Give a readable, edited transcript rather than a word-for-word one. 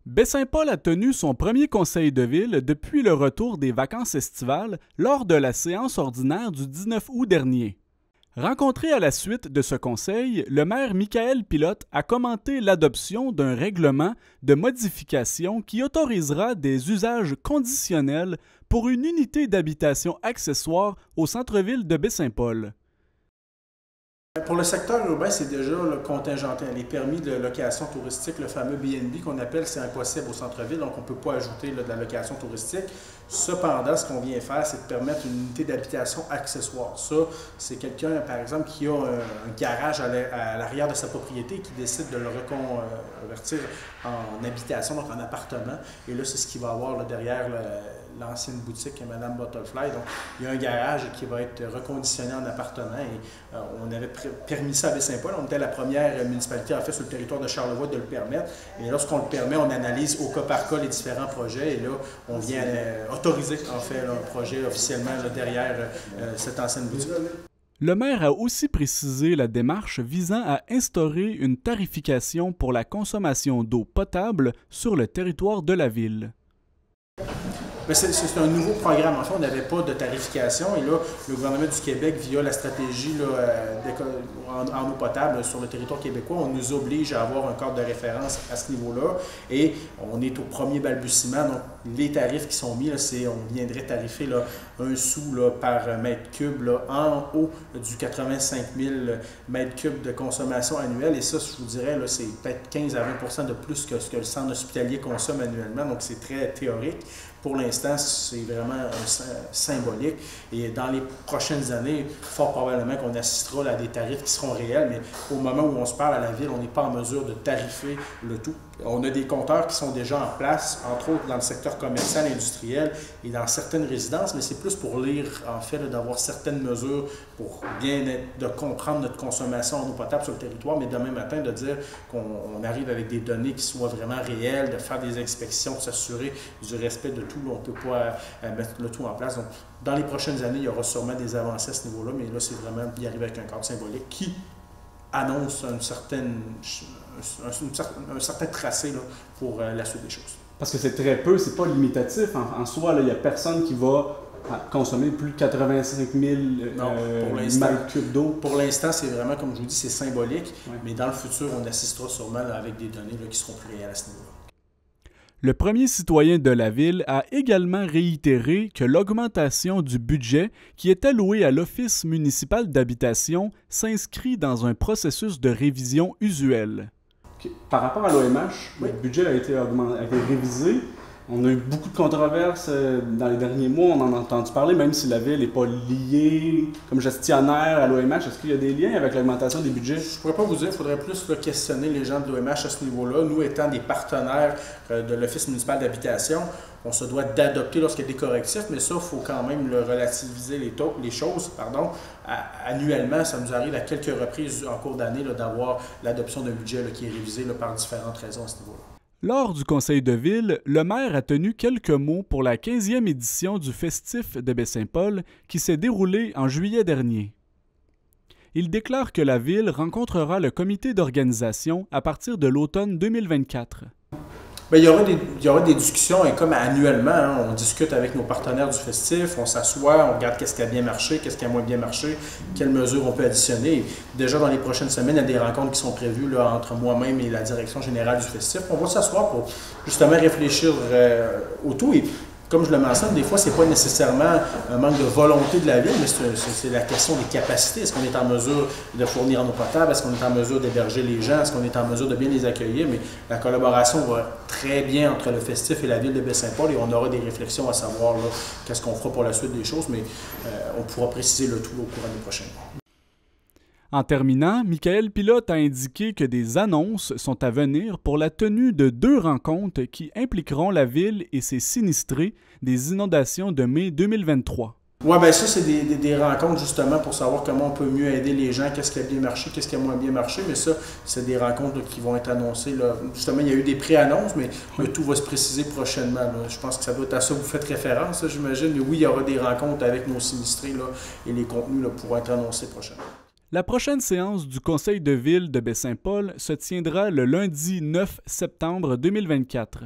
Baie-Saint-Paul a tenu son premier conseil de ville depuis le retour des vacances estivales lors de la séance ordinaire du 19 août dernier. Rencontré à la suite de ce conseil, le maire Michael Pilote a commenté l'adoption d'un règlement de modification qui autorisera des usages conditionnels pour une unité d'habitation accessoire au centre-ville de Baie-Saint-Paul. Pour le secteur urbain, c'est déjà contingenté. Les permis de location touristique, le fameux BNB qu'on appelle, c'est impossible au centre-ville, donc on ne peut pas ajouter de la location touristique. Cependant, ce qu'on vient faire, c'est de permettre une unité d'habitation accessoire. Ça, c'est quelqu'un, par exemple, qui a un garage à l'arrière de sa propriété et qui décide de le reconvertir en habitation, donc en appartement. Et là, c'est ce qu'il va avoir là, derrière l'ancienne boutique Madame Butterfly. Donc, il y a un garage qui va être reconditionné en appartement et on avait permis ça à Baie-Saint-Paul. On était la première municipalité, en fait, sur le territoire de Charlevoix de le permettre. Et lorsqu'on le permet, on analyse au cas par cas les différents projets. Et là, on vient autoriser, en fait, un projet officiellement là, derrière cette ancienne boutique. Le maire a aussi précisé la démarche visant à instaurer une tarification pour la consommation d'eau potable sur le territoire de la ville. C'est un nouveau programme. En fait, on n'avait pas de tarification et là, le gouvernement du Québec, via la stratégie en eau potable sur le territoire québécois, on nous oblige à avoir un cadre de référence à ce niveau-là et on est au premier balbutiement. Donc, les tarifs qui sont mis, on viendrait tarifer là, 1 sou là, par mètre cube là, en haut du 85 000 mètres cubes de consommation annuelle. Et ça, je vous dirais, c'est peut-être 15 à 20 de plus que ce que le centre hospitalier consomme annuellement. Donc, c'est très théorique. Pour l'instant, c'est vraiment symbolique. Et dans les prochaines années, fort probablement qu'on assistera à des tarifs qui seront réels, mais au moment où on se parle à la ville, on n'est pas en mesure de tarifer le tout. On a des compteurs qui sont déjà en place, entre autres dans le secteur commercial, industriel et dans certaines résidences, mais c'est plus pour lire, en fait, d'avoir certaines mesures pour bien de comprendre notre consommation en eau potable sur le territoire, mais demain matin, de dire qu'on arrive avec des données qui soient vraiment réelles, de faire des inspections, de s'assurer du respect de tout. On ne peut pas mettre le tout en place. Donc, dans les prochaines années, il y aura sûrement des avancées à ce niveau-là, mais là, c'est vraiment d'y arriver avec un cadre symbolique qui annonce un certain tracé là, pour la suite des choses. Parce que c'est très peu, c'est pas limitatif. En soi, il n'y a personne qui va consommer plus de 85 000 mètres cubes d'eau. Pour l'instant, c'est vraiment, comme je vous dis, c'est symbolique, mais dans le futur, on assistera sûrement là, avec des données là, qui seront plus réelles à ce niveau-là. Le premier citoyen de la ville a également réitéré que l'augmentation du budget qui est alloué à l'Office municipal d'habitation s'inscrit dans un processus de révision usuel. Okay. Par rapport à l'OMH, le budget a été révisé. On a eu beaucoup de controverses dans les derniers mois, on en a entendu parler, même si la ville n'est pas liée comme gestionnaire à l'OMH. Est-ce qu'il y a des liens avec l'augmentation des budgets? Je ne pourrais pas vous dire, il faudrait plus questionner les gens de l'OMH à ce niveau-là. Nous, étant des partenaires de l'Office municipal d'habitation, on se doit d'adopter lorsqu'il y a des correctifs, mais ça, il faut quand même le relativiser les choses. Annuellement, ça nous arrive à quelques reprises en cours d'année d'avoir l'adoption d'un budget qui est révisé par différentes raisons à ce niveau-là. Lors du conseil de ville, le maire a tenu quelques mots pour la 15e édition du Festif de Baie-Saint-Paul qui s'est déroulé en juillet dernier. Il déclare que la ville rencontrera le comité d'organisation à partir de l'automne 2024. Bien, il y aura des discussions, et comme annuellement, on discute avec nos partenaires du festif, on s'assoit, on regarde qu'est-ce qui a bien marché, qu'est-ce qui a moins bien marché, quelles mesures on peut additionner. Et déjà dans les prochaines semaines, il y a des rencontres qui sont prévues là, entre moi-même et la direction générale du festif. On va s'asseoir pour justement réfléchir au tout. Et comme je le mentionne, des fois, ce n'est pas nécessairement un manque de volonté de la ville, mais c'est la question des capacités. Est-ce qu'on est en mesure de fournir en eau potable? Est-ce qu'on est en mesure d'héberger les gens? Est-ce qu'on est en mesure de bien les accueillir? Mais la collaboration va très bien entre le festif et la ville de Baie-Saint-Paul et on aura des réflexions à savoir qu'est-ce qu'on fera pour la suite des choses, mais on pourra préciser le tout au cours de l'année prochaine. En terminant, Michael Pilote a indiqué que des annonces sont à venir pour la tenue de 2 rencontres qui impliqueront la ville et ses sinistrés des inondations de mai 2023. Oui, bien ça, c'est des rencontres justement pour savoir comment on peut mieux aider les gens, qu'est-ce qui a bien marché, qu'est-ce qui a moins bien marché, mais ça, c'est des rencontres qui vont être annoncées. Là. Justement, il y a eu des pré-annonces, mais tout va se préciser prochainement. Là. Je pense que ça doit être à ça que vous faites référence, j'imagine. Mais oui, il y aura des rencontres avec nos sinistrés là, et les contenus là, pourront être annoncés prochainement. La prochaine séance du Conseil de ville de Baie-Saint-Paul se tiendra le lundi 9 septembre 2024.